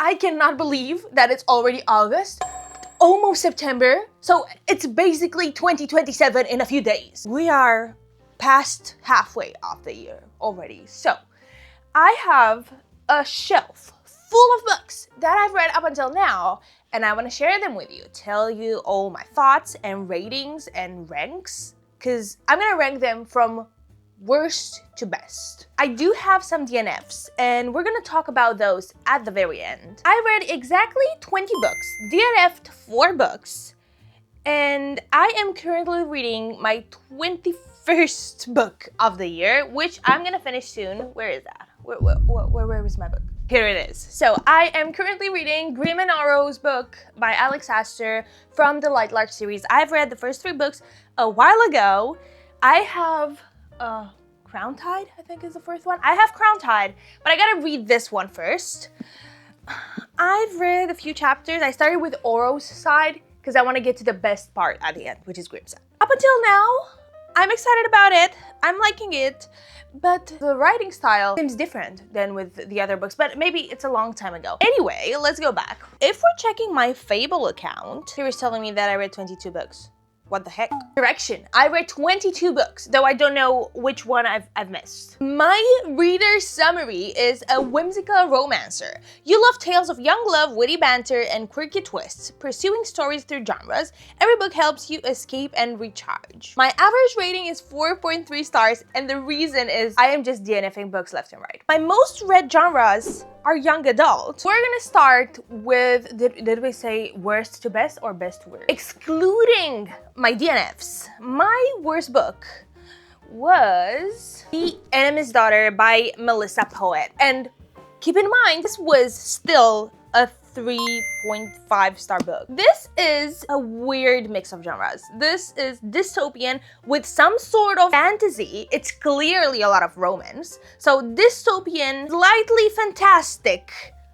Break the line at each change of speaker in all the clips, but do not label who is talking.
I cannot believe that it's already August, almost September, so it's basically 2027 in a few days. We are past halfway of the year already. So I have a shelf full of books that I've read up until now, and I want to share them with you, tell you all my thoughts and ratings and ranks, because I'm gonna rank them from worst to best. I do have some DNFs, and we're gonna talk about those at the very end. I read exactly 20 books, DNF'd 4 books, and I am currently reading my 21st book of the year, which I'm gonna finish soon. Where is that? Where is my book? Here it is. So I am currently reading Grimm and Arrow's book by Alex Astor from the Lightlark series. I've read the first 3 books a while ago. I have Crown Tide, I think is the first one. I have Crown Tide, but I gotta read this one first. I've read a few chapters. I started with Oro's side because I want to get to the best part at the end, which is Grimm's side. Up until now, I'm excited about it. I'm liking it, but the writing style seems different than with the other books, but maybe it's a long time ago. Anyway, let's go back. If we're checking my Fable account, he was telling me that I read 22 books. What the heck? Correction, I read 22 books, though I don't know which one I've missed. My reader's summary is a whimsical romancer. You love tales of young love, witty banter, and quirky twists, pursuing stories through genres. Every book helps you escape and recharge. My average rating is 4.3 stars, and the reason is I am just DNFing books left and right. My most read genres are young adult. We're gonna start with, did we say worst to best or best to worst? Excluding my DNFs, my worst book was The Enemy's Daughter by Melissa Poet. And keep in mind, this was still a 3.5 star book. This is a weird mix of genres. This is dystopian with some sort of fantasy. It's clearly a lot of romance. So dystopian, slightly fantastic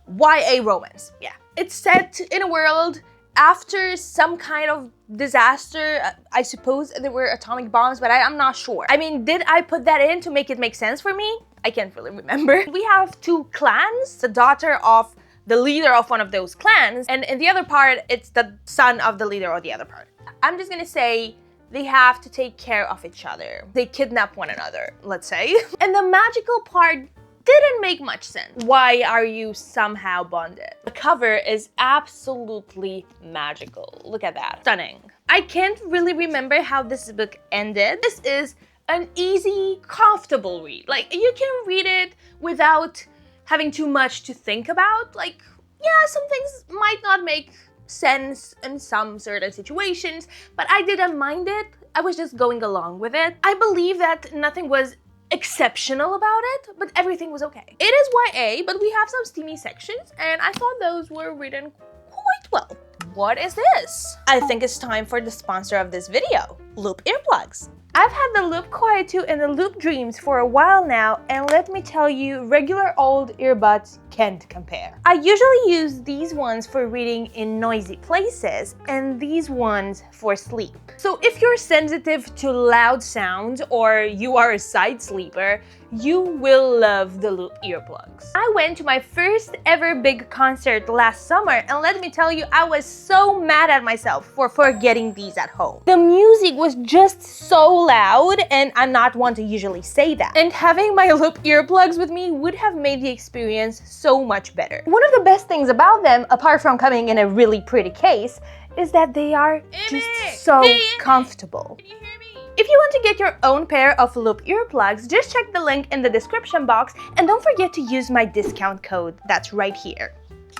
YA romance. Yeah. It's set in a world after some kind of disaster. I suppose there were atomic bombs, but I'm not sure. I mean, did I put that in to make it make sense for me? I can't really remember. We have 2 clans, the daughter of the leader of one of those clans, and in the other part, it's the son of the leader of the other part. I'm just gonna say they have to take care of each other. They kidnap one another, let's say. And the magical part didn't make much sense. Why are you somehow bonded? The cover is absolutely magical. Look at that. Stunning. I can't really remember how this book ended. This is an easy, comfortable read. Like, you can read it without having too much to think about. Like, yeah, some things might not make sense in some certain situations, but I didn't mind it. I was just going along with it. I believe that nothing was exceptional about it, but everything was okay. It is YA, but we have some steamy sections, and I thought those were written quite well. What is this? I think it's time for the sponsor of this video, Loop Earplugs. I've had the Loop Quietude and the Loop Dreams for a while now, and let me tell you, regular old earbuds can't compare. I usually use these ones for reading in noisy places, and these ones for sleep. So if you're sensitive to loud sounds or you are a side sleeper, you will love the Loop earplugs. I went to my first ever big concert last summer, and let me tell you, I was so mad at myself for forgetting these at home. The music was just so loud, and I'm not one to usually say that. And having my Loop earplugs with me would have made the experience so much better. One of the best things about them, apart from coming in a really pretty case, is that they are just so comfortable. Can you hear me? If you want to get your own pair of Loop earplugs, just check the link in the description box, and don't forget to use my discount code that's right here.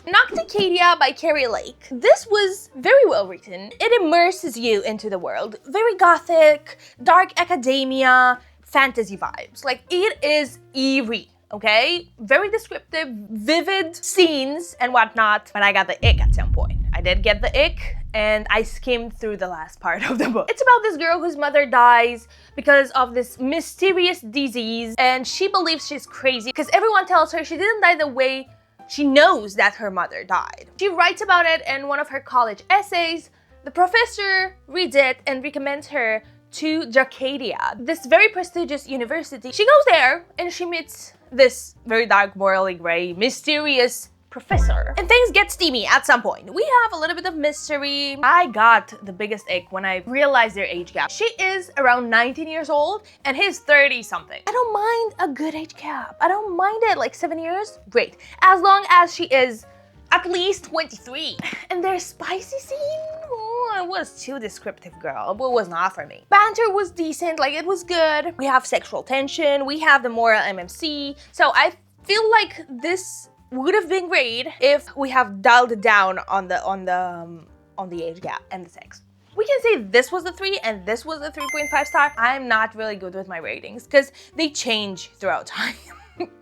Nocticadia by Carrie Lake. This was very well written. It immerses you into the world. Very gothic, dark academia, fantasy vibes. Like, it is eerie. Okay? Very descriptive, vivid scenes and whatnot, but I got the ick at some point. I did get the ick, and I skimmed through the last part of the book. It's about this girl whose mother dies because of this mysterious disease, and she believes she's crazy because everyone tells her she didn't die the way she knows that her mother died. She writes about it in one of her college essays. The professor reads it and recommends her to Dracadia, this very prestigious university. She goes there and she meets this very dark, morally gray, mysterious professor. And things get steamy at some point. We have a little bit of mystery. I got the biggest ick when I realized their age gap. She is around 19 years old and he's 30 something. I don't mind a good age gap. I don't mind it, like 7 years, great. As long as she is at least 23. And their spicy scene, oh, it was too descriptive, girl. It was not for me. Banter was decent, like it was good. We have sexual tension, we have the moral MMC. So I feel like this would have been great if we have dialed down on the age gap and the sex. We can say this was the 3 and this was the 3.5 star. I'm not really good with my ratings because they change throughout time.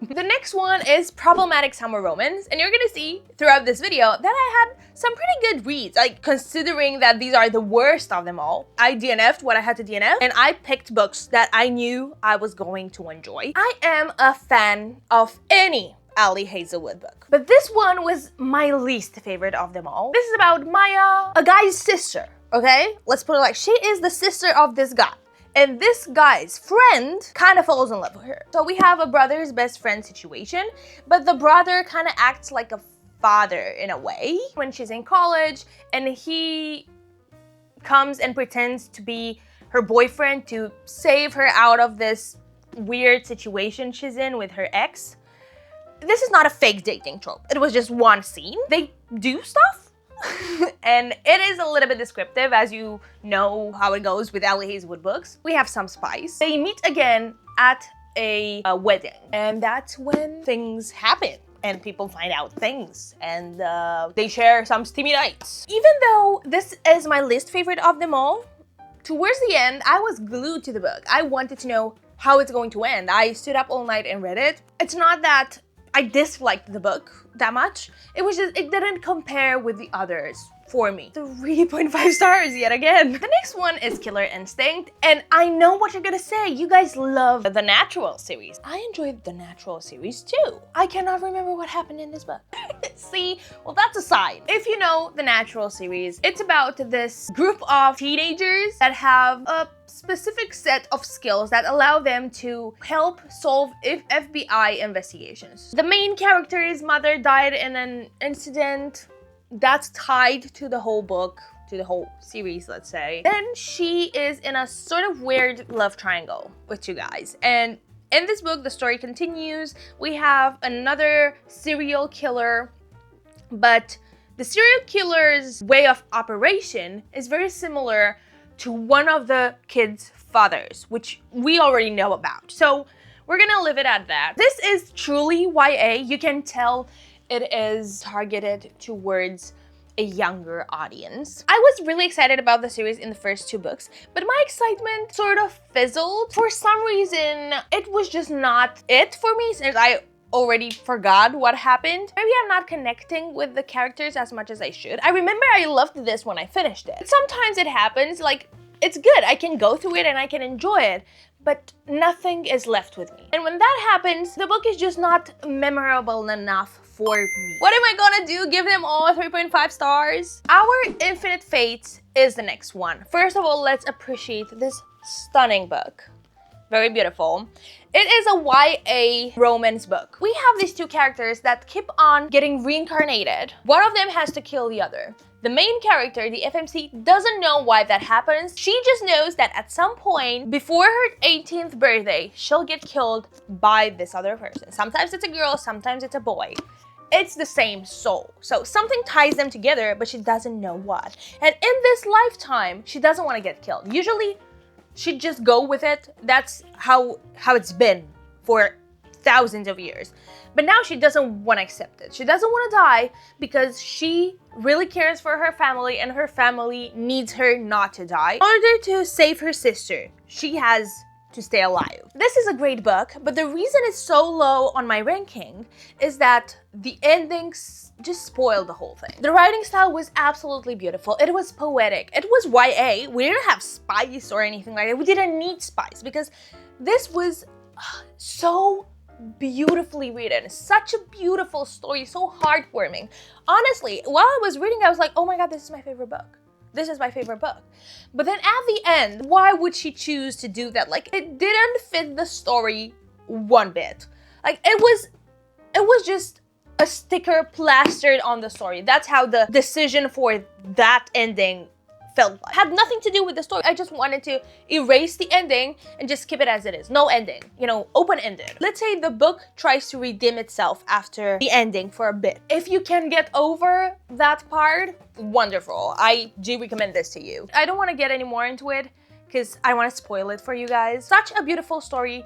The next one is problematic summer romance, and you're gonna see throughout this video that I had some pretty good reads, like considering that these are the worst of them all. I DNF'd what I had to DNF, and I picked books that I knew I was going to enjoy. I am a fan of any Ali Hazelwood book, but this one was my least favorite of them all. This is about Maya, a guy's sister, okay? Let's put it like, she is the sister of this guy. And this guy's friend kind of falls in love with her. So we have a brother's best friend situation, but the brother kind of acts like a father in a way when she's in college, and he comes and pretends to be her boyfriend to save her out of this weird situation she's in with her ex. This is not a fake dating trope. It was just one scene. They do stuff. And it is a little bit descriptive, as you know how it goes with Ali Hazelwood books. We have some spice. They meet again at a wedding, and that's when things happen and people find out things, and they share some steamy nights. Even though this is my least favorite of them all, towards the end, I was glued to the book. I wanted to know how it's going to end. I stood up all night and read it. It's not that I disliked the book that much. It was just, it didn't compare with the others for me. 3.5 stars yet again. The next one is Killer Instinct, and I know what you're gonna say. You guys love the Natural series. I enjoyed the Natural series too. I cannot remember what happened in this book. See, well, that's a sign. If you know the Natural series, it's about this group of teenagers that have a specific set of skills that allow them to help solve FBI investigations. The main character's mother died in an incident that's tied to the whole book, to the whole series, let's say. Then she is in a sort of weird love triangle with two guys. And in this book, the story continues. We have another serial killer, but the serial killer's way of operation is very similar to one of the kids' fathers, which we already know about. So we're gonna leave it at that. This is truly YA. You can tell it is targeted towards a younger audience. I was really excited about the series in the first 2 books, but my excitement sort of fizzled. For some reason, it was just not it for me, since I already forgot what happened. Maybe I'm not connecting with the characters as much as I should. I remember I loved this when I finished it. Sometimes it happens, like, it's good. I can go through it and I can enjoy it, but nothing is left with me. And when that happens, the book is just not memorable enough for me. What am I gonna do? Give them all 3.5 stars? Our Infinite Fates is the next one. First of all, let's appreciate this stunning book. Very beautiful. It is a YA romance book. We have these 2 characters that keep on getting reincarnated. One of them has to kill the other. The main character, the FMC, doesn't know why that happens. She just knows that at some point before her 18th birthday, she'll get killed by this other person. Sometimes it's a girl, sometimes it's a boy. It's the same soul. So something ties them together, but she doesn't know what. And in this lifetime, she doesn't want to get killed. Usually, she'd just go with it. That's how it's been for thousands of years. But now she doesn't want to accept it. She doesn't want to die because she really cares for her family, and her family needs her not to die. In order to save her sister, she has to stay alive. This is a great book, but the reason it's so low on my ranking is that the endings just spoiled the whole thing. The writing style was absolutely beautiful. It was poetic. It was YA. We didn't have spice or anything like that. We didn't need spice because this was so beautifully written. Such a beautiful story, so heartwarming. Honestly, while I was reading, I was like, oh my god, this is my favorite book. This is my favorite book. But then at the end, why would she choose to do that? Like, it didn't fit the story one bit. Like, it was just a sticker plastered on the story. That's how the decision for that ending felt like. It had nothing to do with the story. I just wanted to erase the ending and just keep it as it is. No ending, you know, open-ended. Let's say the book tries to redeem itself after the ending for a bit. If you can get over that part, wonderful. I do recommend this to you. I don't want to get any more into it because I want to spoil it for you guys. Such a beautiful story,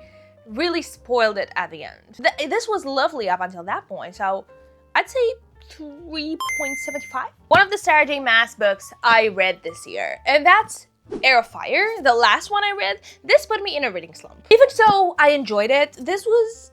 really spoiled it at the end. This was lovely up until that point, so I'd say 3.75. One of the Sarah J Maas books I read this year, and that's Air of Fire, the last one I read. This put me in a reading slump. Even so, I enjoyed it. This was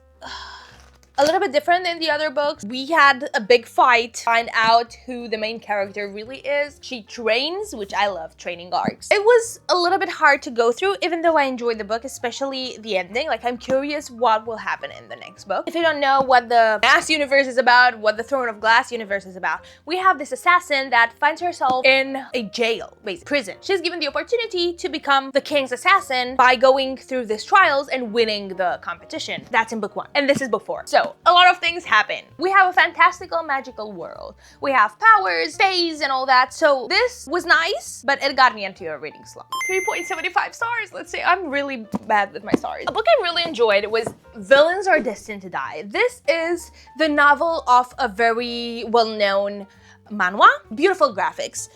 a little bit different than the other books. We had a big fight, find out who the main character really is. She trains, which I love training arcs. It was a little bit hard to go through, even though I enjoyed the book, especially the ending. Like, I'm curious what will happen in the next book. If you don't know what the Maas universe is about, what the Throne of Glass universe is about, we have this assassin that finds herself in a jail, basically prison. She's given the opportunity to become the king's assassin by going through these trials and winning the competition. That's in book 1, and this is book 4. So a lot of things happen. We have a fantastical, magical world. We have powers, space, and all that. So this was nice, but it got me into a reading slump. 3.75 stars. Let's say I'm really bad with my stars. A book I really enjoyed was Villains Are Destined to Die. This is the novel of a very well-known manhwa. Beautiful graphics.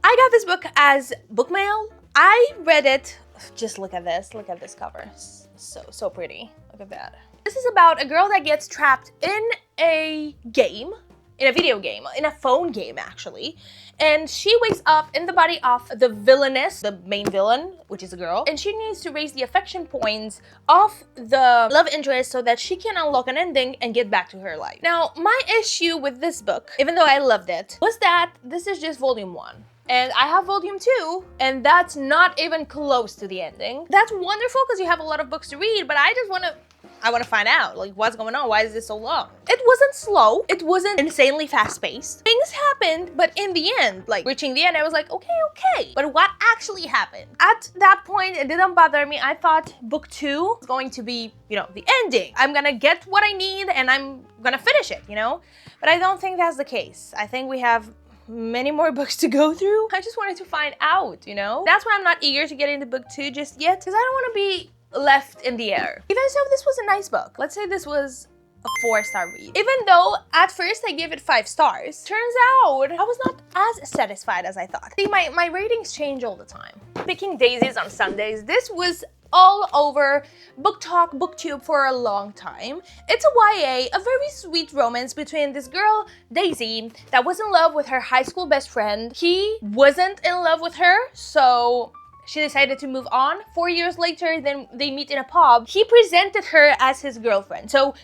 I got this book as book mail. I read it. Just look at this. Look at this cover. So pretty. Look at that. This is about a girl that gets trapped in a game, in a video game, in a phone game actually, and she wakes up in the body of the villainess, the main villain, which is a girl, and she needs to raise the affection points of the love interest so that she can unlock an ending and get back to her life. Now, my issue with this book, even though I loved it, was that this is just volume 1. And I have volume 2, and that's not even close to the ending. That's wonderful because you have a lot of books to read, but I want to find out, like, what's going on? Why is this so long? It wasn't slow. It wasn't insanely fast-paced. Things happened, but in the end, like, reaching the end, I was like, okay. But what actually happened? At that point, it didn't bother me. I thought book 2 was going to be, you know, the ending. I'm gonna get what I need, and I'm gonna finish it, you know? But I don't think that's the case. I think we have many more books to go through. I just wanted to find out, you know? That's why I'm not eager to get into book 2 just yet, because I don't want to be left in the air. Even so, this was a nice book. Let's say this was a 4-star read. Even though at first I gave it 5 stars, turns out I was not as satisfied as I thought. See, my ratings change all the time. Picking daisies on Sundays, this was all over Book Talk, BookTube for a long time. It's a YA, a very sweet romance between this girl, Daisy, that was in love with her high school best friend. He wasn't in love with her, so she decided to move on. 4 years later, then they meet in a pub. He presented her as his girlfriend. So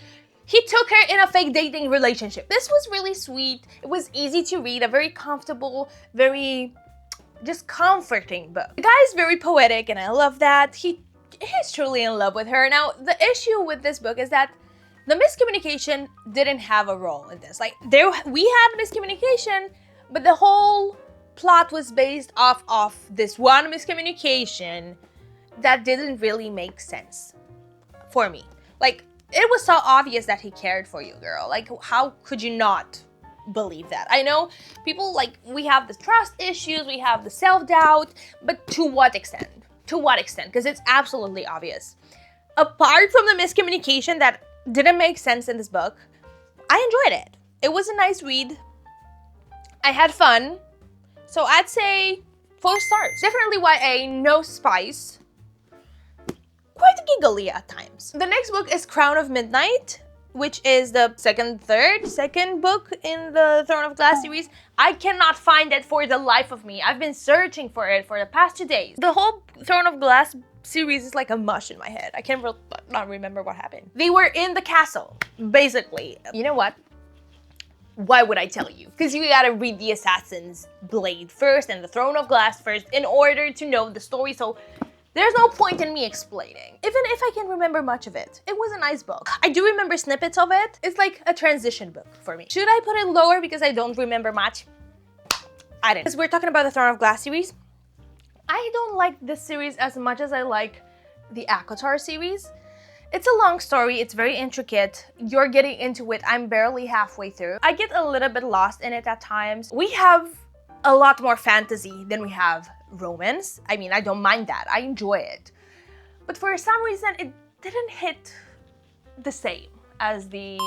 he took her in a fake dating relationship. This was really sweet. It was easy to read, a very comfortable, very just comforting book. The guy is very poetic and I love that. He's truly in love with her. Now, the issue with this book is that the miscommunication didn't have a role in this. Like, we had miscommunication, but the whole plot was based off of this one miscommunication that didn't really make sense for me. Like, it was so obvious that he cared for you, girl. Like, how could you not believe that? I know people, like, we have the trust issues, we have the self-doubt, but to what extent? To what extent? Because it's absolutely obvious. Apart from the miscommunication that didn't make sense in this book, I enjoyed it. It was a nice read. I had fun. So I'd say 4 stars. Definitely YA, no spice. Quite giggly at times. The next book is Crown of Midnight, which is the second book in the Throne of Glass series. I cannot find it for the life of me. I've been searching for it for the past 2 days. The whole Throne of Glass series is like a mush in my head. I can't not remember what happened. They were in the castle, basically. You know what? Why would I tell you? Because you gotta read the Assassin's Blade first and the Throne of Glass first in order to know the story, so there's no point in me explaining. Even if I can remember much of it, it was a nice book. I do remember snippets of it. It's like a transition book for me. Should I put it lower because I don't remember much? I didn't. Because we're talking about the Throne of Glass series. I don't like this series as much as I like the ACOTAR series. It's a long story, it's very intricate. You're getting into it, I'm barely halfway through. I get a little bit lost in it at times. We have a lot more fantasy than we have romance. I mean, I don't mind that, I enjoy it. But for some reason, it didn't hit the same as the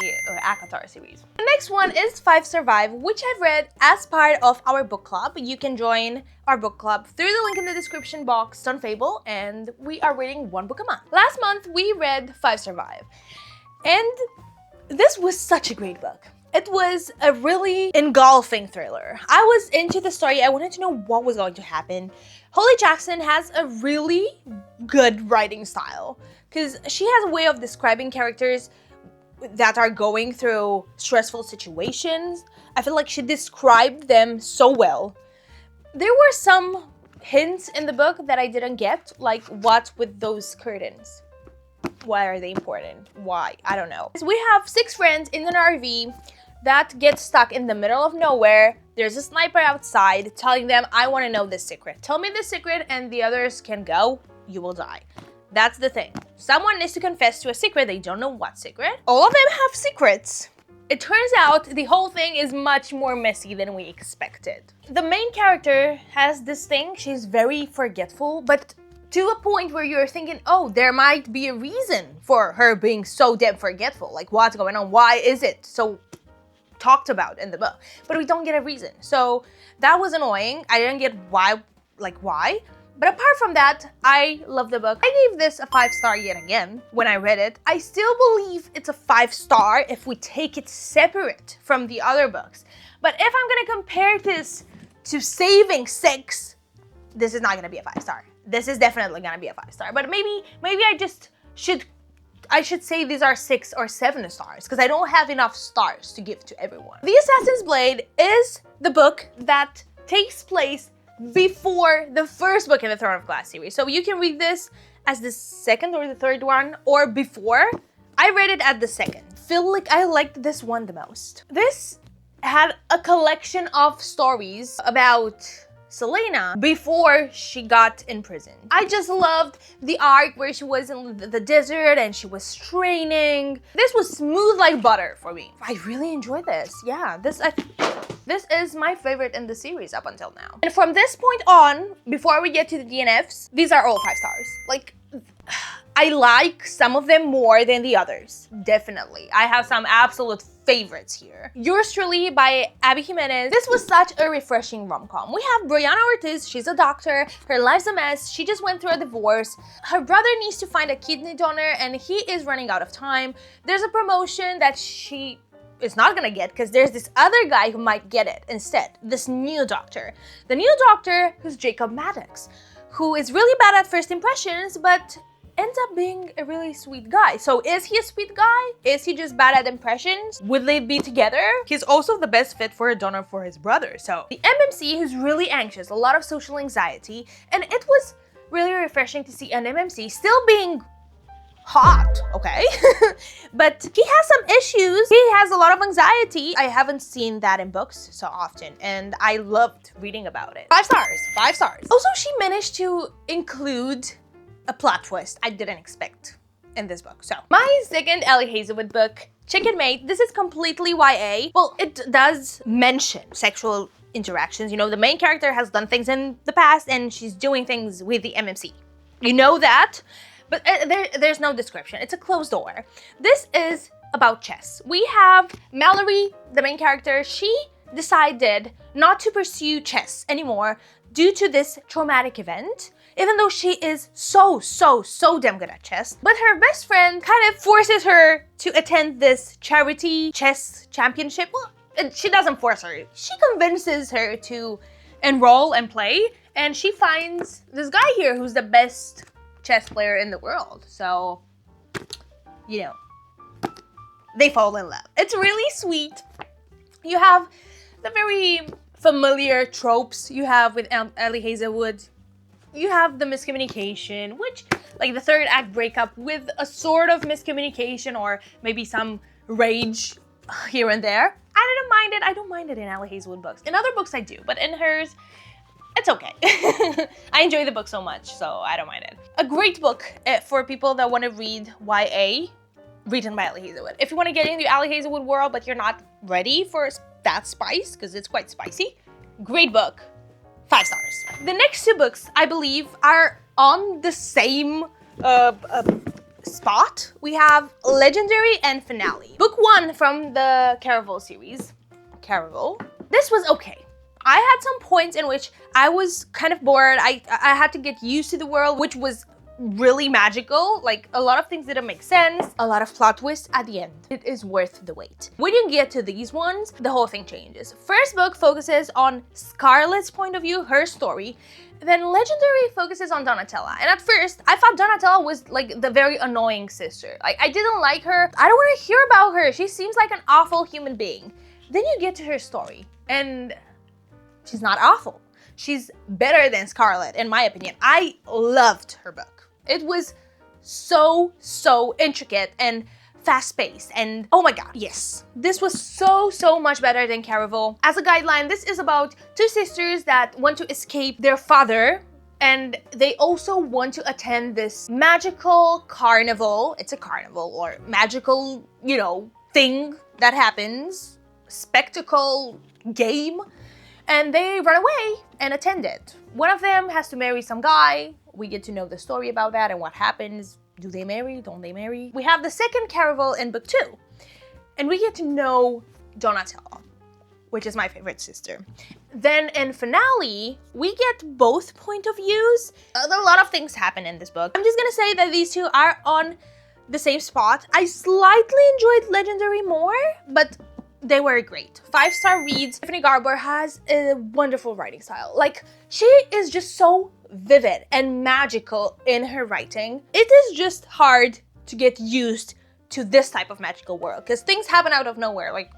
ACOTAR series. The next one is 5 Survive, which I've read as part of our book club. You can join our book club through the link in the description box on Fable, and we are reading 1 book a month. Last month, we read 5 Survive, and this was such a great book. It was a really engulfing thriller. I was into the story, I wanted to know what was going to happen. Holly Jackson has a really good writing style, because she has a way of describing characters that are going through stressful situations. I feel like she described them so well. There were some hints in the book that I didn't get, like what's with those curtains? Why are they important? Why? I don't know. We have 6 friends in an RV that get stuck in the middle of nowhere. There's a sniper outside telling them, I want to know this secret. Tell me the secret and the others can go. You will die. That's the thing. Someone needs to confess to a secret. They don't know what secret. All of them have secrets. It turns out the whole thing is much more messy than we expected. The main character has this thing. She's very forgetful, but to a point where you're thinking, oh, there might be a reason for her being so damn forgetful. Like, what's going on? Why is it so talked about in the book? But we don't get a reason. So that was annoying. I didn't get why. But apart from that, I love the book. I gave this a 5-star yet again when I read it. I still believe it's a 5-star if we take it separate from the other books. But if I'm gonna compare this to Saving 6, this is not gonna be a 5-star. This is definitely gonna be a 5-star. But maybe I should say these are 6 or 7 stars, because I don't have enough stars to give to everyone. The Assassin's Blade is the book that takes place before the first book in the Throne of Glass series. So you can read this as the 2nd or the 3rd one, or before. I read it at the 2nd. Feel like I liked this one the most. This had a collection of stories about Selena before she got in prison. I just loved the arc where she was in the desert and she was training. This was smooth like butter for me. I really enjoyed this. Yeah, this is my favorite in the series up until now. And from this point on, before we get to the DNFs, these are all 5 stars. Like, I like some of them more than the others, definitely. I have some absolute favorites here. Yours Truly by Abby Jimenez. This was such a refreshing rom-com. We have Brianna Ortiz, she's a doctor, her life's a mess, she just went through a divorce, her brother needs to find a kidney donor and he is running out of time. There's a promotion that she is not gonna get because there's this other guy who might get it instead, this new doctor. The new doctor who's Jacob Maddox, who is really bad at first impressions, but ends up being a really sweet guy. So is he a sweet guy? Is he just bad at impressions? Would they be together? He's also the best fit for a donor for his brother. So the MMC, who's really anxious, a lot of social anxiety, and it was really refreshing to see an MMC still being hot, okay? But he has some issues. He has a lot of anxiety. I haven't seen that in books so often, and I loved reading about it. 5 stars, 5 stars. Also, she managed to include a plot twist I didn't expect in this book. So, my second Ellie Hazelwood book, Chicken Mate, this is completely YA. Well, it does mention sexual interactions. You know, the main character has done things in the past and she's doing things with the MMC. You know that, but there's no description. It's a closed door. This is about chess. We have Mallory, the main character. She decided not to pursue chess anymore due to this traumatic event, even though she is so damn good at chess. But her best friend kind of forces her to attend this charity chess championship. Well, she doesn't force her. She convinces her to enroll and play, and she finds this guy here who's the best chess player in the world. So, you know, they fall in love. It's really sweet. You have the very familiar tropes you have with Ellie Hazelwood. You have the miscommunication, which, like the third act breakup with a sort of miscommunication or maybe some rage here and there. I didn't mind it. I don't mind it in Ellie Hazelwood books. In other books I do, but in hers, it's okay. I enjoy the book so much, so I don't mind it. A great book for people that want to read YA, written by Allie Hazelwood. If you want to get into the Allie Hazelwood world, but you're not ready for that spice, because it's quite spicy, great book, 5 stars. The next 2 books, I believe, are on the same spot. We have Legendary and Finale. Book 1 from the Caraval series. Caraval. This was okay. I had some points in which I was kind of bored. I had to get used to the world, which was really magical. Like, a lot of things didn't make sense. A lot of plot twists at the end. It is worth the wait. When you get to these ones, the whole thing changes. First book focuses on Scarlett's point of view, her story. Then Legendary focuses on Donatella. And at first, I thought Donatella was like the very annoying sister. Like, I didn't like her. I don't want to hear about her. She seems like an awful human being. Then you get to her story, and she's not awful. She's better than Scarlett, in my opinion. I loved her book. It was so intricate and fast-paced, and oh my god, yes. This was so much better than Caraval. As a guideline, this is about 2 sisters that want to escape their father, and they also want to attend this magical carnival. It's a carnival, or magical, you know, thing that happens. Spectacle game, and they run away and attend it. One of them has to marry some guy. We get to know the story about that and what happens. Do they marry? Don't they marry? We have the second Caraval in book 2, and we get to know Donatella, which is my favorite sister. Then in Finale, we get both point of views. A lot of things happen in this book. I'm just gonna say that these 2 are on the same spot. I slightly enjoyed Legendary more, but they were great. 5-star reads. Stephanie Garber has a wonderful writing style. Like, she is just so vivid and magical in her writing. It is just hard to get used to this type of magical world, because things happen out of nowhere. Like,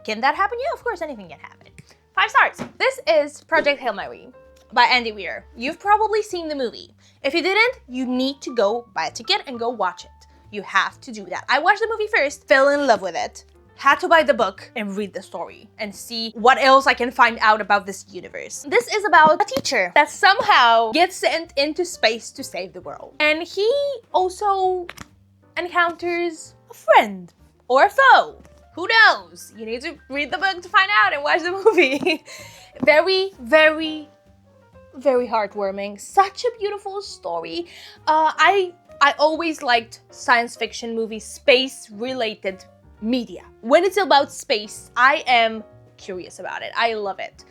can that happen? Yeah, of course, anything can happen. 5 stars. This is Project Hail Mary by Andy Weir. You've probably seen the movie. If you didn't, you need to go buy a ticket and go watch it. You have to do that. I watched the movie first, fell in love with it. Had to buy the book and read the story and see what else I can find out about this universe. This is about a teacher that somehow gets sent into space to save the world. And he also encounters a friend or a foe. Who knows? You need to read the book to find out and watch the movie. Very heartwarming. Such a beautiful story. I always liked science fiction movies, space-related media. When it's about space, I am curious about it. I love it.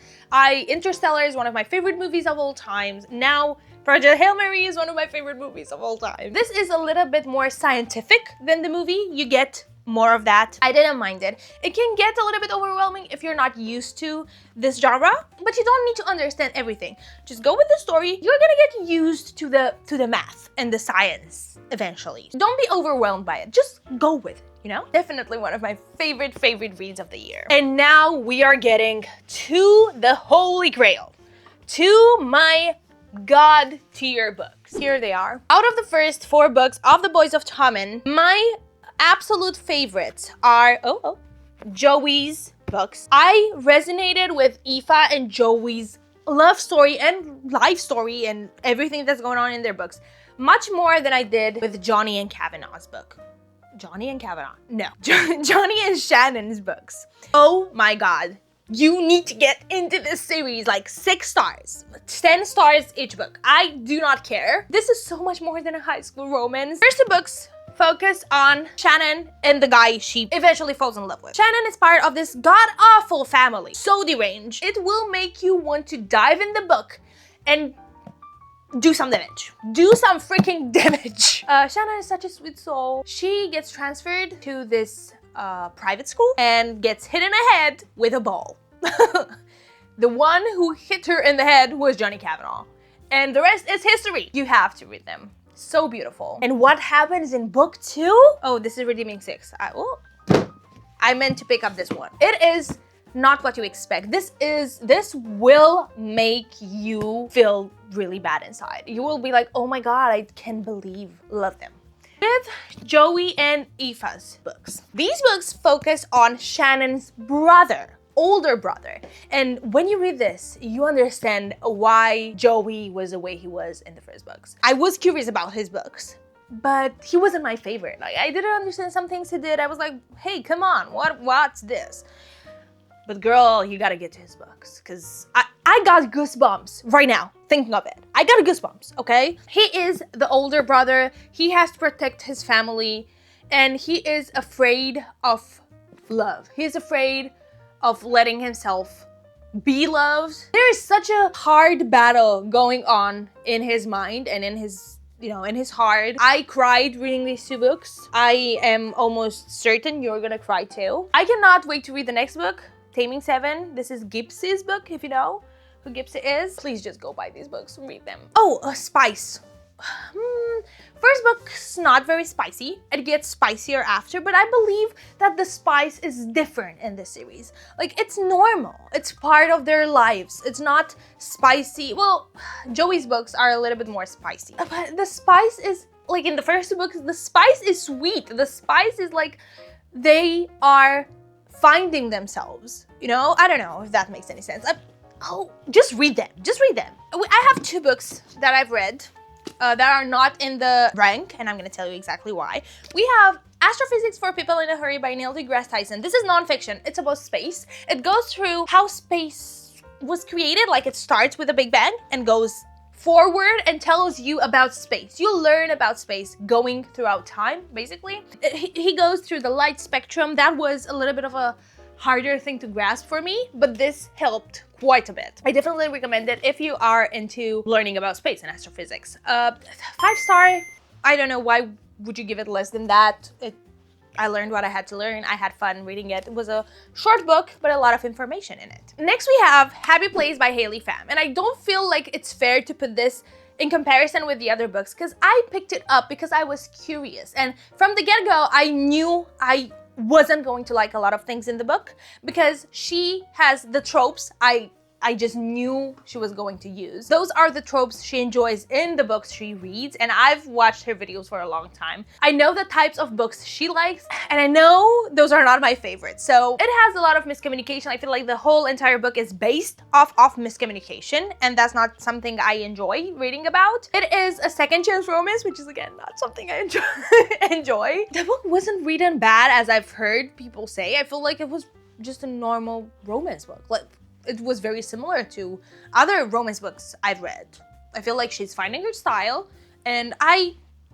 Interstellar is one of my favorite movies of all times. Now, Project Hail Mary is one of my favorite movies of all time. This is a little bit more scientific than the movie. You get more of that. I didn't mind it. It can get a little bit overwhelming if you're not used to this genre, but you don't need to understand everything. Just go with the story. You're gonna get used to the math and the science eventually. Don't be overwhelmed by it. Just go with it. You know? Definitely one of my favorite reads of the year. And now we are getting to the Holy Grail. To my God tier books. Here they are. Out of the first 4 books of the Boys of Tommen, my absolute favorites are Joey's books. I resonated with Aoife and Joey's love story and life story and everything that's going on in their books much more than I did with Johnny and Kavanaugh's book. Johnny and Kavanaugh? No. Johnny and Shannon's books. Oh my god. You need to get into this series. Like 6 stars. 10 stars each book. I do not care. This is so much more than a high school romance. First 2 books focus on Shannon and the guy she eventually falls in love with. Shannon is part of this god-awful family. So deranged. It will make you want to dive in the book and do some damage. Do some freaking damage. Shannon is such a sweet soul. She gets transferred to this private school and gets hit in the head with a ball. The one who hit her in the head was Johnny Kavanaugh. And the rest is history. You have to read them. So beautiful. And what happens in book 2? Oh, this is Redeeming 6. I meant to pick up this one. It is not what you expect. This will make you feel really bad inside. You will be like, oh my god, I can't believe, love them. With Joey and Aoife's books. These books focus on Shannon's brother, older brother. And when you read this, you understand why Joey was the way he was in the first books. I was curious about his books, but he wasn't my favorite. Like, I didn't understand some things he did. I was like, hey, come on, what's this? But girl, you gotta get to his books, because I got goosebumps right now thinking of it. I got goosebumps, okay? He is the older brother. He has to protect his family, and he is afraid of love. He's afraid of letting himself be loved. There is such a hard battle going on in his mind and in his, in his heart. I cried reading these two books. I am almost certain you're gonna cry too. I cannot wait to read the next book, Taming 7. This is Gibbs's book, if you know who Gibbs is. Please just go buy these books and read them. Oh, spice. First book's not very spicy. It gets spicier after, but I believe that the spice is different in this series. Like, it's normal. It's part of their lives. It's not spicy. Well, Joey's books are a little bit more spicy. But the spice is, like in the first two books, the spice is sweet. The spice is like they are finding themselves. I don't know if that makes any sense. Just read them. Just read them. I have two books that I've read that are not in the rank, and I'm gonna tell you exactly why. We have Astrophysics for People in a Hurry by Neil deGrasse Tyson. This is nonfiction. It's about space. It goes through how space was created. Like, it starts with a Big Bang and goes forward and tells you about space. You learn about space going throughout time, basically. He goes through the light spectrum. That was a little bit of a harder thing to grasp for me, but this helped quite a bit. I definitely recommend it if you are into learning about space and astrophysics. 5-star, I don't know, why would you give it less than that? I learned what I had to learn. I had fun reading it. It was a short book, but a lot of information in it. Next we have Happy Place by Haley Pham, and I don't feel like it's fair to put this in comparison with the other books, because I picked it up because I was curious, and from the get-go I knew I wasn't going to like a lot of things in the book, because she has the tropes I just knew she was going to use. Those are the tropes she enjoys in the books she reads, and I've watched her videos for a long time. I know the types of books she likes, and I know those are not my favorites. So it has a lot of miscommunication. I feel like the whole entire book is based off of miscommunication, and that's not something I enjoy reading about. It is a second chance romance, which is, again, not something I enjoy. The book wasn't written bad, as I've heard people say. I feel like it was just a normal romance book. Like, it was very similar to other romance books I've read. I feel like she's finding her style, and I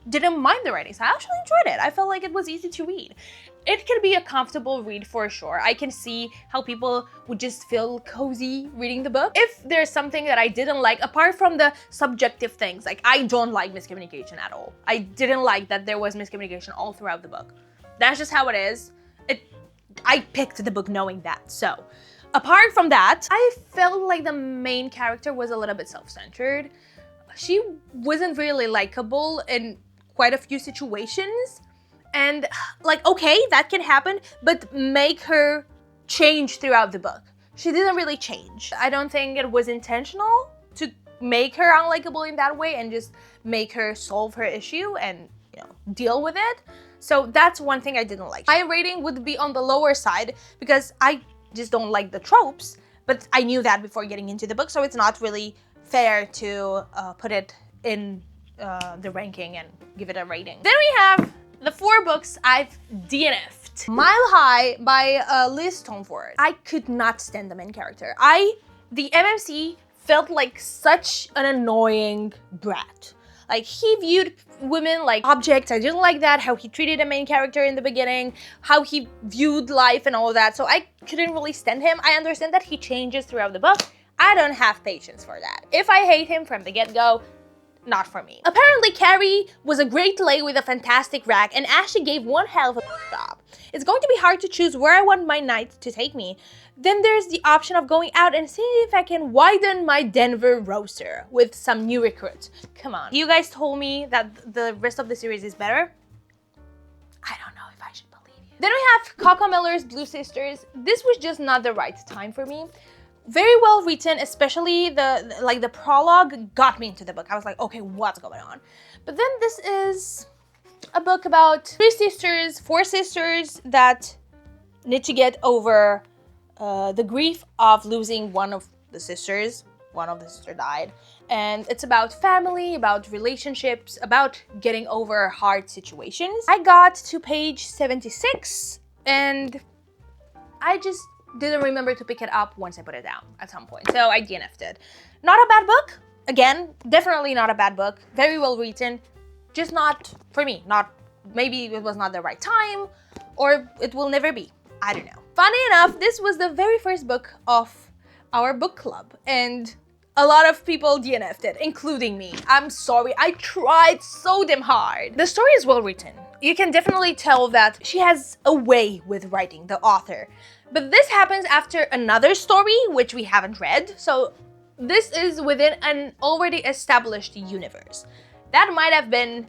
didn't mind the writing, so I actually enjoyed it. I felt like it was easy to read. It can be a comfortable read for sure. I can see how people would just feel cozy reading the book. If there's something that I didn't like, apart from the subjective things, like I don't like miscommunication at all. I didn't like that there was miscommunication all throughout the book. That's just how it is. I picked the book knowing that, so. Apart from that, I felt like the main character was a little bit self-centered. She wasn't really likable in quite a few situations. And, like, okay, that can happen, but make her change throughout the book. She didn't really change. I don't think it was intentional to make her unlikable in that way and just make her solve her issue and, deal with it. So that's one thing I didn't like. My rating would be on the lower side because I just don't like the tropes, but I knew that before getting into the book, so it's not really fair to put it in the ranking and give it a rating. Then we have the 4 books I've DNF'd. Mile High by Liz Stoneford. I could not stand the main character. The MMC felt like such an annoying brat. Like, he viewed women like objects. I didn't like that, how he treated the main character in the beginning, how he viewed life and all that. So I couldn't really stand him. I understand that he changes throughout the book. I don't have patience for that. If I hate him from the get-go, not for me. Apparently, Carrie was a great lay with a fantastic rack, and Ashley gave one hell of a job. It's going to be hard to choose where I want my night to take me. Then there's the option of going out and seeing if I can widen my Denver roster with some new recruits. Come on. You guys told me that the rest of the series is better. I don't know if I should believe you. Then we have Coco Miller's Blue Sisters. This was just not the right time for me. Very well written, especially the prologue got me into the book. I was like, okay, what's going on? But then this is a book about 4 sisters that need to get over the grief of losing one of the sisters. One of the sisters died. And it's about family, about relationships, about getting over hard situations. I got to page 76 and I just didn't remember to pick it up once I put it down at some point. So I DNF'd it. Not a bad book. Again, definitely not a bad book. Very well written. Just not for me. Maybe it was not the right time, or it will never be. I don't know. Funny enough, this was the very first book of our book club, and a lot of people DNF'd it, including me. I'm sorry, I tried so damn hard. The story is well written. You can definitely tell that she has a way with writing, the author. But this happens after another story, which we haven't read, so this is within an already established universe. That might have been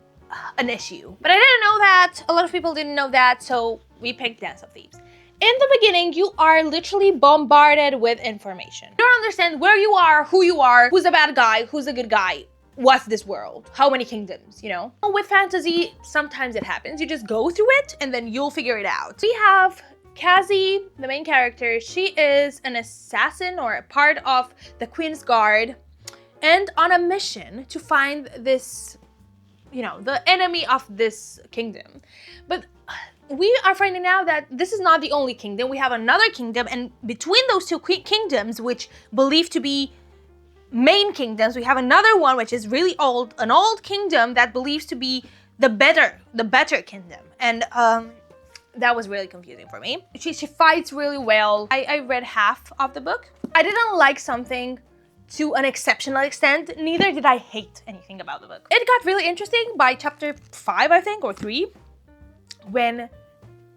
an issue. But I didn't know that, a lot of people didn't know that, so we picked Dance of Thieves. In the beginning, you are literally bombarded with information. You don't understand where you are, who's a bad guy, who's a good guy, what's this world, how many kingdoms, you know? With fantasy, sometimes it happens. You just go through it and then you'll figure it out. We have Cassie, the main character. She is an assassin or a part of the Queen's Guard and on a mission to find this, you know, the enemy of this kingdom. But we are finding out that this is not the only kingdom. We have another kingdom, and between those two kingdoms, which believed to be main kingdoms, we have another one which is really old, an old kingdom that believes to be the better kingdom. And that was really confusing for me. She fights really well. I read half of the book. I didn't like something to an exceptional extent, neither did I hate anything about the book. It got really interesting by chapter 5, I think, or 3, when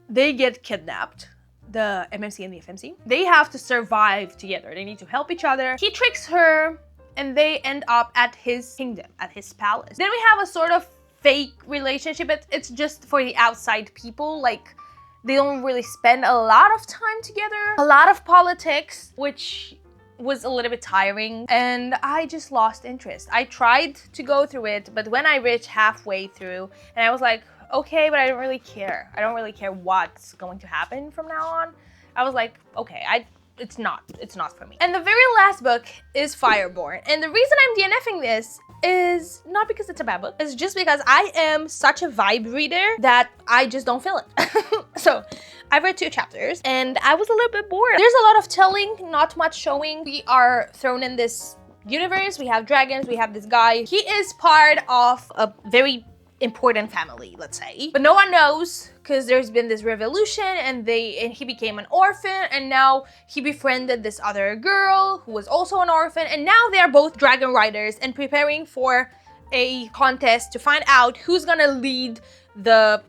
they get kidnapped, the MMC and the FMC. They have to survive together. They need to help each other. He tricks her and they end up at his kingdom, at his palace. Then we have a sort of fake relationship. It's just for the outside people. Like, they don't really spend a lot of time together. A lot of politics, which was a little bit tiring, and I just lost interest. I tried to go through it, but when I reached halfway through, and I was like, okay, but I don't really care. I don't really care what's going to happen from now on. I was like, okay, it's not for me. And the very last book is Fireborn. And the reason I'm DNFing this is not because it's a bad book. It's just because I am such a vibe reader that I just don't feel it. So I've read 2 chapters and I was a little bit bored. There's a lot of telling, not much showing. We are thrown in this universe. We have dragons, we have this guy. He is part of a very important family, let's say, but no one knows because there's been this revolution and he became an orphan, and now he befriended this other girl who was also an orphan, and now they are both dragon riders and preparing for a contest to find out who's gonna lead the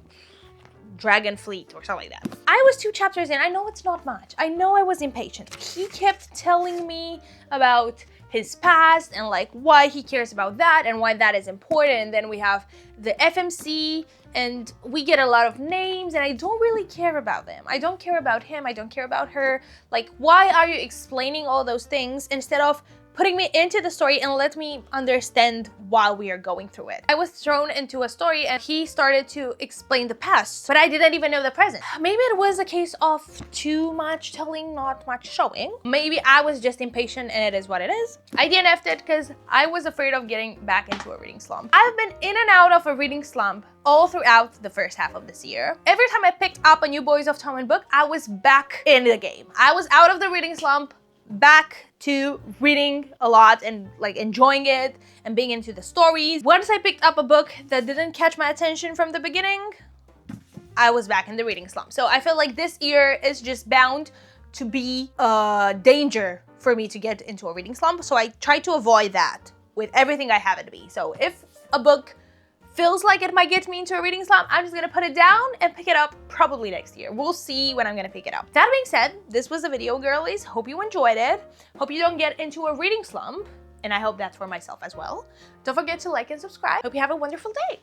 dragon fleet or something like that. I was 2 chapters in. I know it's not much. I know I was impatient. He kept telling me about his past and like why he cares about that and why that is important. And then we have the FMC and we get a lot of names and I don't really care about them. I don't care about him. I don't care about her. Like, why are you explaining all those things instead of putting me into the story and let me understand while we are going through it? I was thrown into a story and he started to explain the past, but I didn't even know the present. Maybe it was a case of too much telling, not much showing. Maybe I was just impatient and it is what it is. I DNF'd it because I was afraid of getting back into a reading slump. I've been in and out of a reading slump all throughout the first half of this year. Every time I picked up a new Boys of Torment book, I was back in the game. I was out of the reading slump, back to reading a lot and like enjoying it and being into the stories. Once I picked up a book that didn't catch my attention from the beginning, I was back in the reading slump. So I feel like this year is just bound to be a danger for me to get into a reading slump. So I try to avoid that with everything I have it be. So if a book feels like it might get me into a reading slump, I'm just gonna put it down and pick it up probably next year. We'll see when I'm gonna pick it up. That being said, this was the video, girlies. Hope you enjoyed it. Hope you don't get into a reading slump, and I hope that's for myself as well. Don't forget to like and subscribe. Hope you have a wonderful day.